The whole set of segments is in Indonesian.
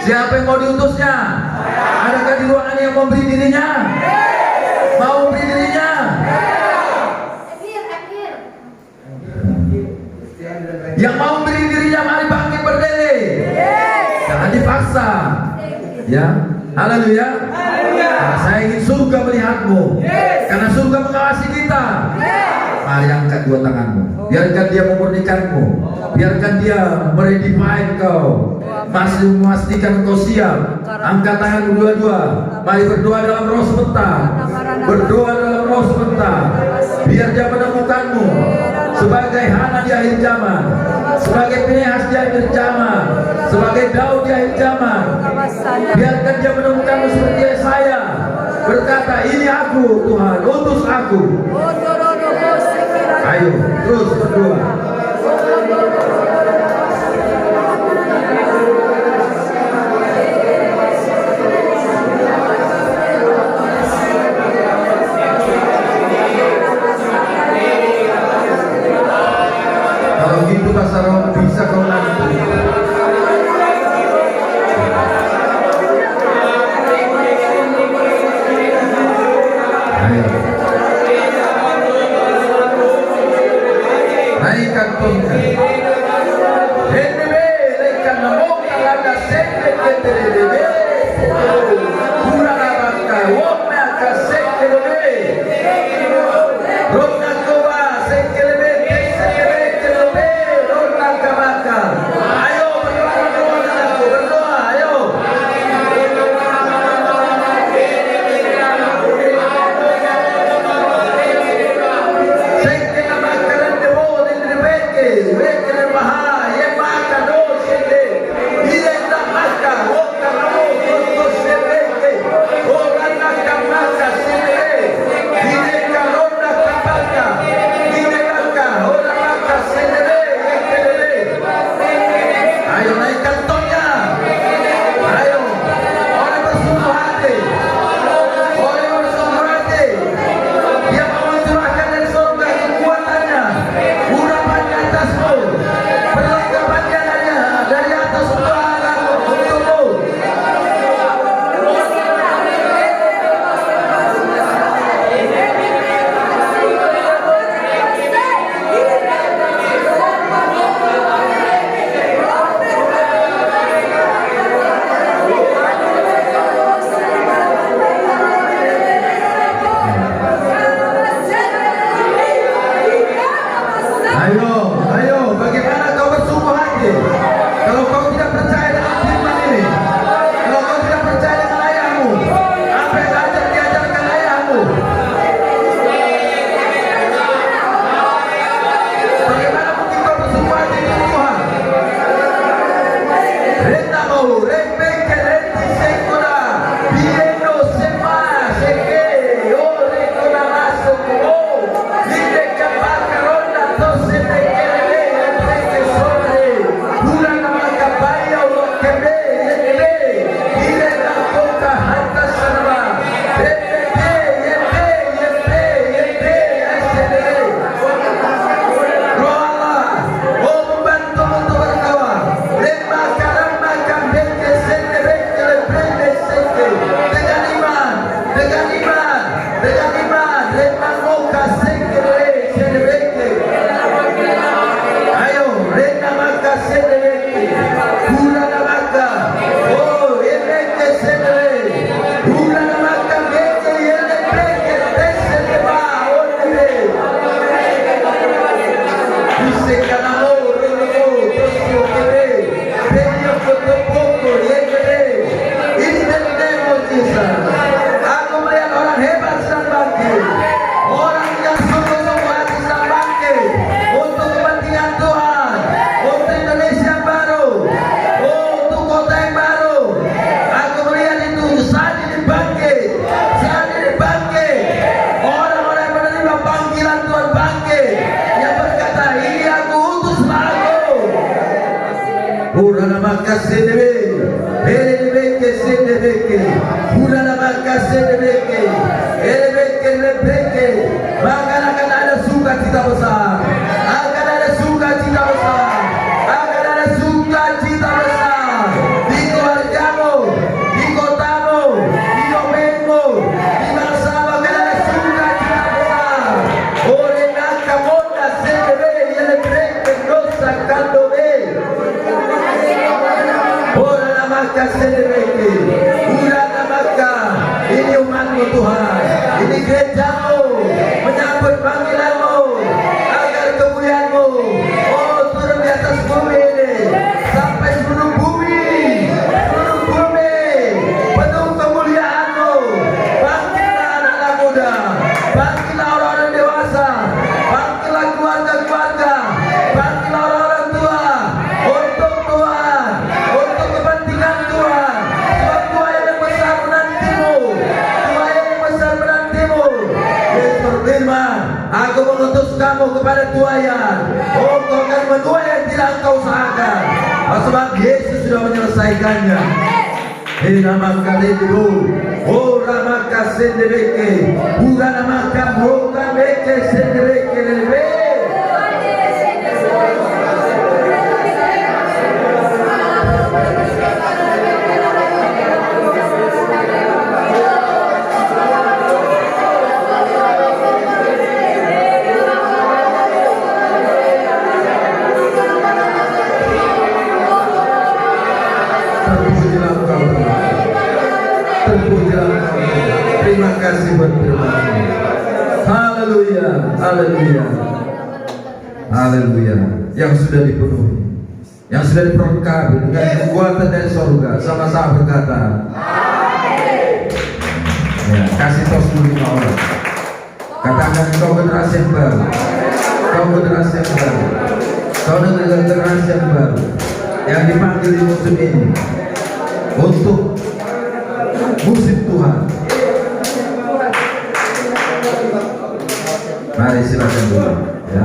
Siapa yang mau diutusnya? Adakah di ruangan yang mau beri dirinya? Mau beri dirinya? Yang mau beri dirinya, mari bangkit berdiri. Jangan dipaksa. Ya, haleluya. Nah, saya ingin surga melihatmu, karena surga mengawasi kita. Mari angkat dua tanganmu, biarkan dia memurnikanmu, biarkan dia meredefine kau, masih memastikan kau siap. Angkat tangan dua-dua, mari berdoa dalam roh sebentar, berdoa dalam roh sebentar, biar dia menemukanmu sebagai Hana di akhir zaman, sebagai Pinehas di akhir zaman, sebagai Daud di akhir zaman. Biarkan dia menemukanmu seperti saya, berkata, ini aku Tuhan, utus aku. Ayo terus berdoa. Kalau gitu pasar roh bisa kau nanti. Naikkan tongkat. Henebe, naikkan namok kalanda sekre keterebe. Kurang abangka, wokna ka sekrebe. Rona kowa sekrebe, sekrebe kelobe, rona kabaka. Ayo berdoa, ayo. Maka akan ada sukacita besar, akan ada sukacita besar, akan ada sukacita besar di keluargamu, maka sedemeke. Urana maka. Ini umatmu Tuhan. Ini gerejamu. Menyambut panggilanmu. Agar kemuliaanmu. Oh, turun di atas bumi ini. Sampai seluruh bumi. Seluruh bumi. Penuh kemuliaanmu. Bangkitlah anak-anak muda. Bangkitlah orang-orang dewasa. Bangkitlah keluarga-keluarga. Bangkitlah orang-orang tua. Untuk Tuhan. Untuk kepentingan Tuhan. Sebab Tuhan yang besar menantimu. Tuhan yang besar menantimu. Yesus berfirman, aku mengutus kamu kepada tuayan. Oh, kau akan menuai yang tidak kau usahakan. Sebab Yesus sudah menyelesaikannya. Nama kalimu, oh ramaka sendiri, bukan nama bukan beke sendiri kelebe. Terima kasih buat firman-Mu. Haleluya, haleluya, haleluya. Yang sudah dipenuhi, yang sudah diperlengkapi dengan kekuatan dari surga. Sama-sama berkata, ya, kasih tos dulu 5 orang. Katakan, kau generasi yang baru. Kau generasi yang baru. Kau generasi yang baru. Yang dipanggil di musim ini untuk musim Tuhan. Mari silakan dulu, ya.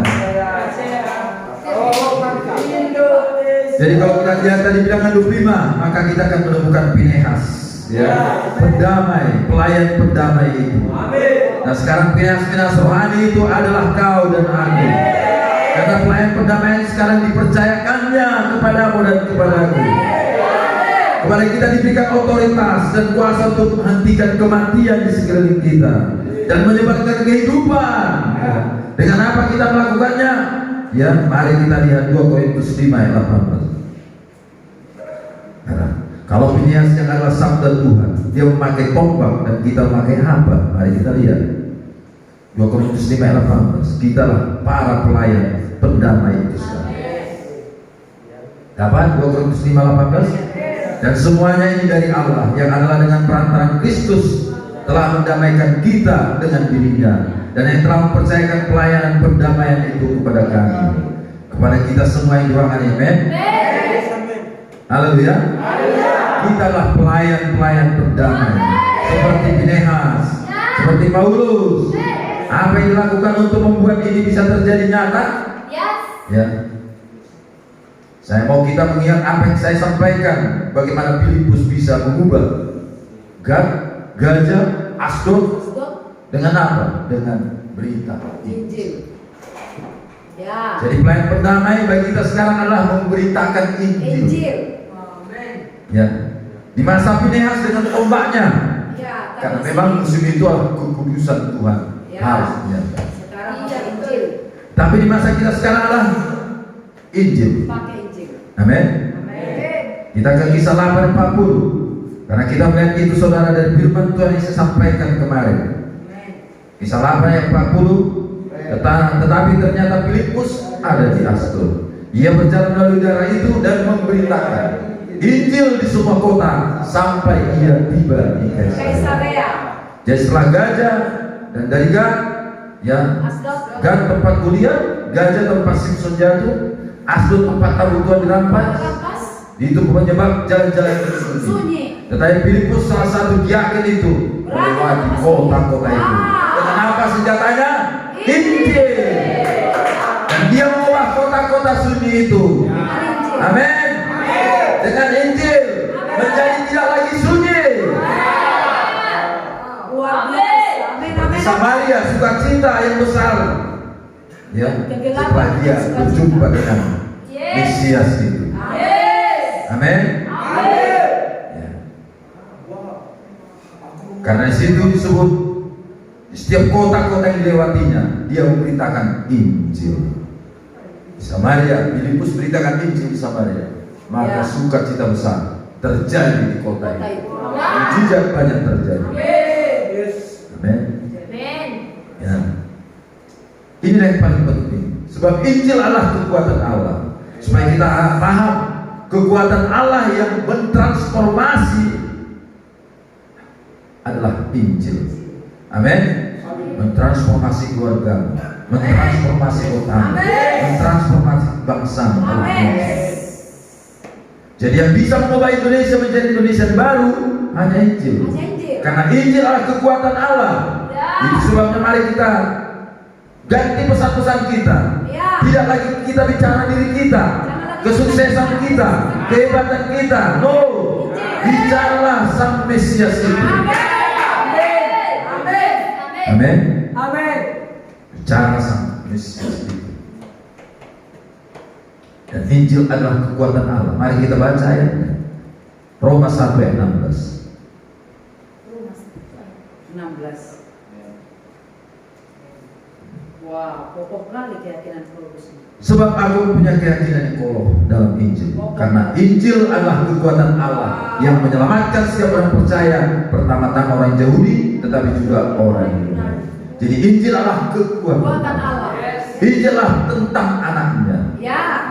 Jadi kalau kita lihat tadi bilangan 25, maka kita akan menemukan Pinehas, ya, pendamai, pelayan pendamai itu. Nah sekarang Pinehas rohani itu adalah kau dan aku. Karena pelayan pendamaian sekarang dipercayakannya kepadamu dan kepadaku. Kepada kita diberikan otoritas dan kuasa untuk menghentikan kematian di sekeliling kita dan menyebarkan kehidupan. Dengan apa kita melakukannya? Ya, mari kita lihat 2 Korintus 5 ayat 18. Nah, kalau Pinehas yang adalah sabda Tuhan, dia memakai tombak dan kita memakai apa? Mari kita lihat 2 Korintus 5 ayat 18. Kita lah para pelayan pendamai itu sekarang. Dapat 2 Korintus 5 ayat 18. Dan semuanya ini dari Allah yang adalah dengan perantaraan Kristus telah mendamaikan kita dengan dirinya dan yang telah mempercayakan pelayanan perdamaian itu kepada kami, kepada kita semua yang doakan. Amin. Haleluya. Kita lah pelayan-pelayan perdamaian seperti Pinehas, seperti Paulus. Apa yang dilakukan untuk membuat ini bisa terjadi nyata? Ya. Saya mau kita mengingat apa yang saya sampaikan, bagaimana Filipus bisa mengubah Gad, Gaza, Asdod dengan apa? Dengan berita Injil. Ya. Jadi pelayan perdamai bagi kita sekarang adalah memberitakan Injil. Ya. Di masa Pinehas dengan tombaknya. Ya, karena memang musim itu adalah kekudusan Tuhan. Ya. Harusnya. Sekarang Injil. Tapi di masa kita sekarang adalah Injil. Amin. Kita ke kisah 8:40. Karena kita melihat itu saudara dari firman Tuhan yang saya sampaikan kemarin. Kisah 8 ayat 40. Tetapi ternyata Filipus ada di Asdod. Ia berjalan melalui daerah itu dan memberitakan Injil di semua kota sampai ia tiba di Kaisarea. Jadi setelah Gaza dan dari Gad, ya, Gad tempat kuliah, Gaza tempat Simpson jatuh, Asdod tempat tabu Tuhan dirampas, itu penyebab jalan-jalan sunyi. Tetapi Filipus salah satu diaken itu melewati kota-kota itu. Dengan apa senjatanya? Injil. Dan dia mengubah kota-kota sunyi itu. Amin. Dengan Injil menjadi tidak lagi sunyi. Seperti Samaria, sukacita yang besar. Ya, setelah dia berjumpa dengan Mesias itu. Amin. Ya. Karena situ disebut di setiap kota-kota yang dilewatinya dia memberitakan Injil. Di Samaria, Filipus beritakan Injil di Samaria. Maka sukacita besar terjadi di kota itu. Mujizat banyak terjadi. Amin. Ya. Ini yang paling penting. Sebab Injil adalah kekuatan Allah. Supaya kita paham kekuatan Allah yang mentransformasi adalah Injil. Amin. Mentransformasi keluarga, mentransformasi kota, mentransformasi bangsa. Jadi yang bisa mengubah Indonesia menjadi Indonesia baru hanya Injil. Karena Injil adalah kekuatan Allah. Itu sebabnya mari kita ganti pesan-pesan kita. Tidak lagi kita bicara diri kita, kesuksesan kita, kehebatan kita. No, bicaralah Sang Mesias itu. Amin. Bicara Sang Mesias itu. Dan Injil adalah kekuatan Allah. Mari kita baca ayatnya. Roma 1 ayat 16. Wah, pokok kali keyakinan Paulus. Sebab aku punya keyakinan yang kokoh dalam Injil. Karena Injil adalah kekuatan Allah yang menyelamatkan setiap orang percaya, pertama-tama orang Yahudi, tetapi juga orang Yunani. Jadi Injil adalah kekuatan Allah. Injil adalah tentang anaknya.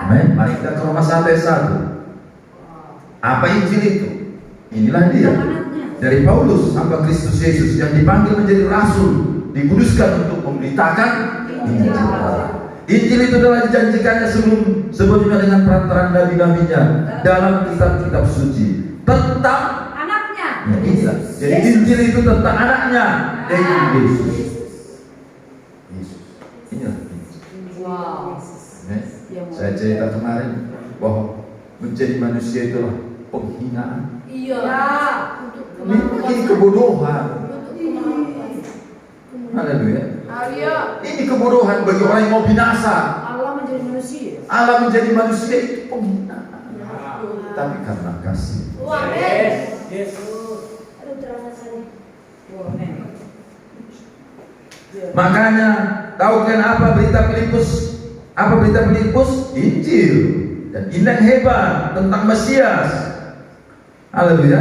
Amin. Mari kita ke Roma 1 ayat 1. Apa Injil itu? Inilah dia. Dari Paulus, hamba Kristus Yesus yang dipanggil menjadi rasul, dikuduskan untuk memberitakan Injil. Injil itu telah dijanjikannya sebelumnya dengan perantaraan nabi-nabinya dalam kitab-kitab suci tentang anaknya. Ya, inilah. Jadi Injil itu tentang anaknya, yaitu Yesus. Inilah. Wow. Saya cerita kemarin bahwa menjadi manusia itulah penghinaan. Iya. Ini kebodohan. Haleluya. Ini kebodohan bagi orang yang mau binasa. Allah menjadi manusia. Allah menjadi manusia itu penghinaan. Tapi karena kasih. Makanya tahu kan apa berita Filipus? Apa berita Filipus? Injil. Dan ini yang hebat tentang Mesias. Haleluya.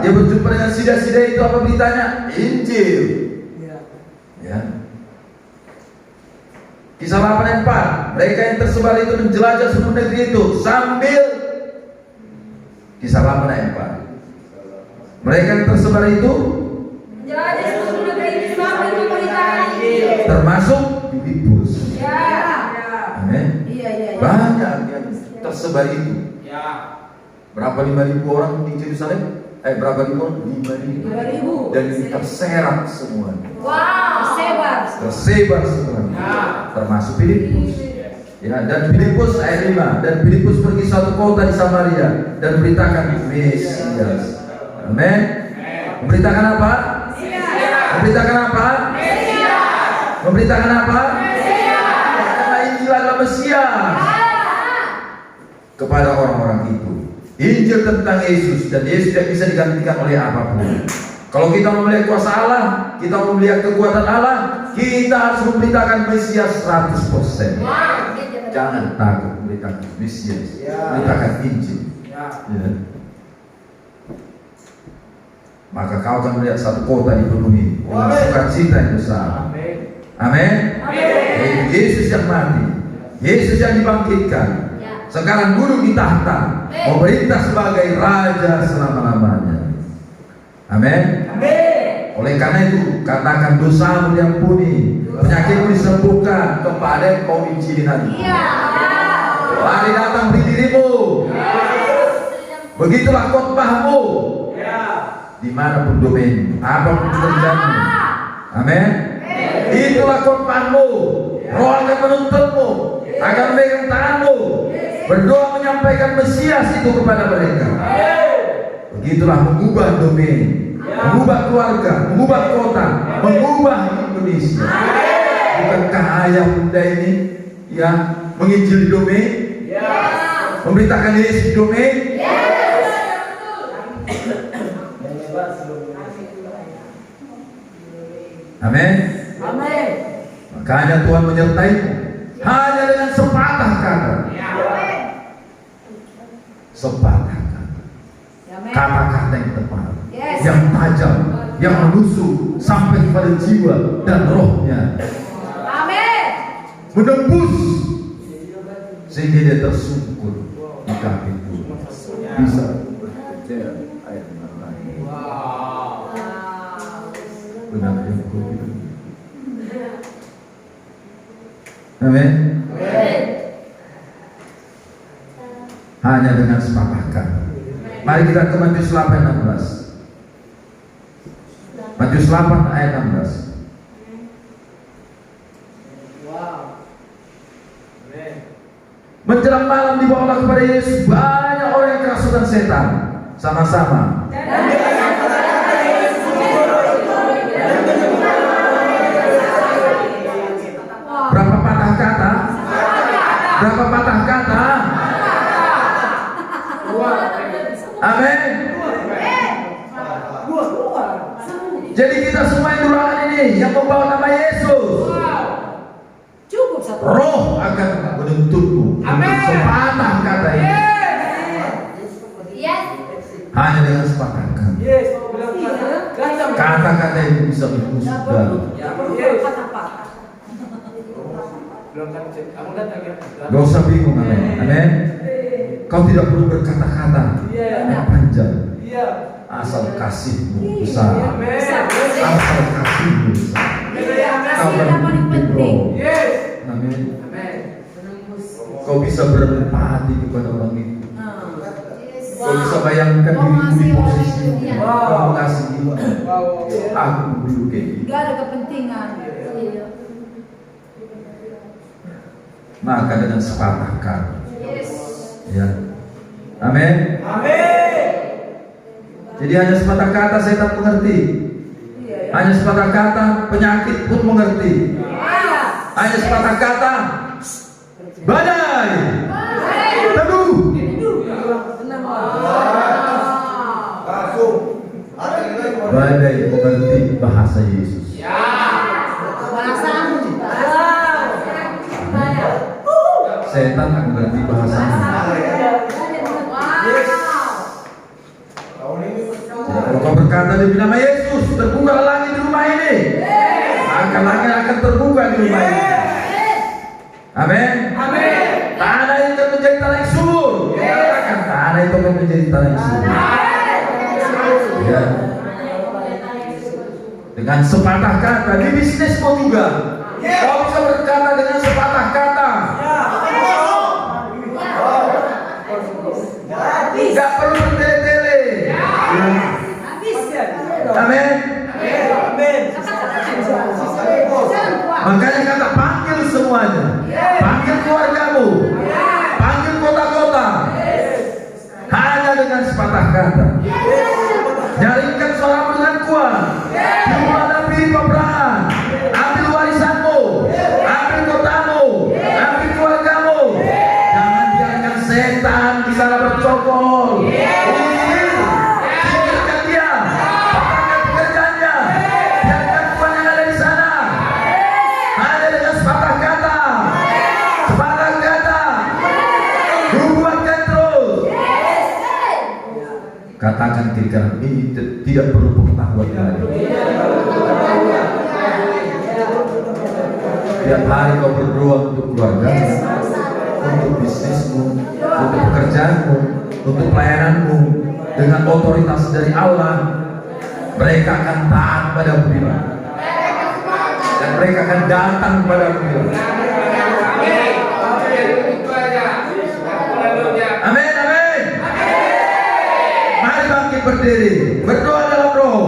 Dia berjumpa dengan sida-sida itu, apa beritanya? Injil. Ya. Kisah 8 ayat 4. Mereka yang tersebar itu menjelajah seluruh negeri itu sambil Kisah 8 ayat 4. Mereka yang tersebar itu menjelajah seluruh negeri itu sambil memberitakan Injil. Termasuk Filipus. Amin. Banyak yang tersebar itu. Berapa 5.000 orang di Yerusalem? Berapa ribu orang? 5.000. Dan ini terserak semuanya. Wow, tersebar semuanya. Termasuk Filipus. Ya, dan Filipus ayat 5. Dan Filipus pergi suatu kota di Samaria dan memberitakan Mesias. Amin. Memberitakan apa? Memberitakan apa? Memberitakan apa? Karena Injil adalah Mesias kepada orang-orang itu. Injil tentang Yesus, dan Yesus tidak bisa digantikan oleh apapun. Kalau kita mau melihat kuasa Allah, kita mau melihat kekuatan Allah, kita harus memberitakan Mesias 100%. Jangan takut memberitakan Mesias, beritakan Injil. Ya. Maka kau akan melihat satu kota dipenuhi dengan sukacita yang besar. Amin. Yesus yang mati, Yesus yang dibangkitkan, sekarang duduk di tahta, memerintah sebagai Raja selama-lamanya. Amin. Oleh karena itu, katakan dosamu diampuni, penyakitmu disembuhkan kepada yang kau injili nanti. Mari datang di dirimu. Begitulah khotbahmu. Dimanapun domain, apapun pekerjaanmu. Amin. Itulah khotbahmu. Roh akan menuntunmu, akan memegang tanganmu, berdoa menyampaikan Mesias itu kepada mereka. Begitulah mengubah domain, mengubah keluarga, mengubah kota, mengubah Indonesia. Bukankah ayah bunda ini yang menginjili domain, memberitakan Yesus domain? Amin. Makanya Tuhan menyertaimu hanya dengan sepatah kata. Sepatah kata. kata-kata yang tepat, Yes. yang tajam, yang menusuk sampai kepada jiwa dan rohnya, Amin. menembus sehingga dia tersungkur di kaki Tuhan. Bisa percaya ayat mata. Benar yang kau bilang. Amin. Hanya dengan sepatahkan. Mari kita ke Matius 8:16. Matius 8 ayat 16. Menjelang malam dibawalah kepada Yesus banyak orang yang kerasukan setan. Sama-sama. Berapa patah kata? Berapa patah kata? Amin. Jadi kita semua yang di ruangan ini yang membawa nama Yesus, Cukup satu. roh akan menuntutmu. Amin. Sepatah kata ini. Yes. Hanya dengan sepatah kata. Yes. Kata-kata itu bisa menusuk dalam. Patah-patah. Belum kan cek. Kamu datang ya. Gak usah bingung, amin. Amin. Kau tidak perlu berkata-kata yang panjang. Iya. Asal kasihmu besar. Amin. Asal kasihmu besar. Kau Kasih yang paling penting. Yes. Amin. Amin. Kau bisa berempati kepada orang itu. Kau Wow. bisa bayangkan Kau dirimu di ngasih orang posisi itu, itu. ya. Kau mengasihi Wow. aku dulu kayak gitu. Gak ada kepentingan. Iya. Maka dengan sepatah kata, Yes. ya. Amin. Amin. Jadi hanya sepatah kata setan mengerti. Hanya sepatah kata penyakit pun mengerti. Hanya sepatah kata badai teduh. Badai mengerti bahasa Yesus. Bahasamu juga. Setan tak mengerti bahasanya. Kalau kau berkata demi nama Yesus, terbuka langit di rumah ini. Maka langit akan terbuka di rumah ini. Amin. Amin. Tanah itu akan menjadi tanah yang subur. Katakan tanah itu akan menjadi tanah yang subur. Ya. Dengan sepatah kata di bisnismu juga. Kau bisa berkata dengan sepatah kata. Tidak perlu bertele-tele. Amin. Amin. Makanya kata panggil semuanya. Panggil keluargamu. Panggil kota-kota. Hanya dengan sepatah kata. Nyaringkan suaramu dengan kuat. Menghadapi peperangan. Ambil warisanmu. Ambil kotamu. Ambil keluargamu. Jangan biarkan setan di sana bercokol. Singkirkan dia. Patahkan pekerjaannya. Biarkan Tuhan yang ada di sana. Hanya dengan sepatah kata. Sepatah kata. Buatkan terus. Katakan kiri kanan, ini tidak perlu pengetahuan lagi. Tiap hari kau berdoa untuk keluarga, untuk bisnismu, untuk pekerjaanmu, untuk pelayananmu, dengan otoritas dari Allah. Mereka akan taat pada firman, dan mereka akan datang pada firman. Amin, amin. Mari bangkit berdiri, berdoa dalam roh.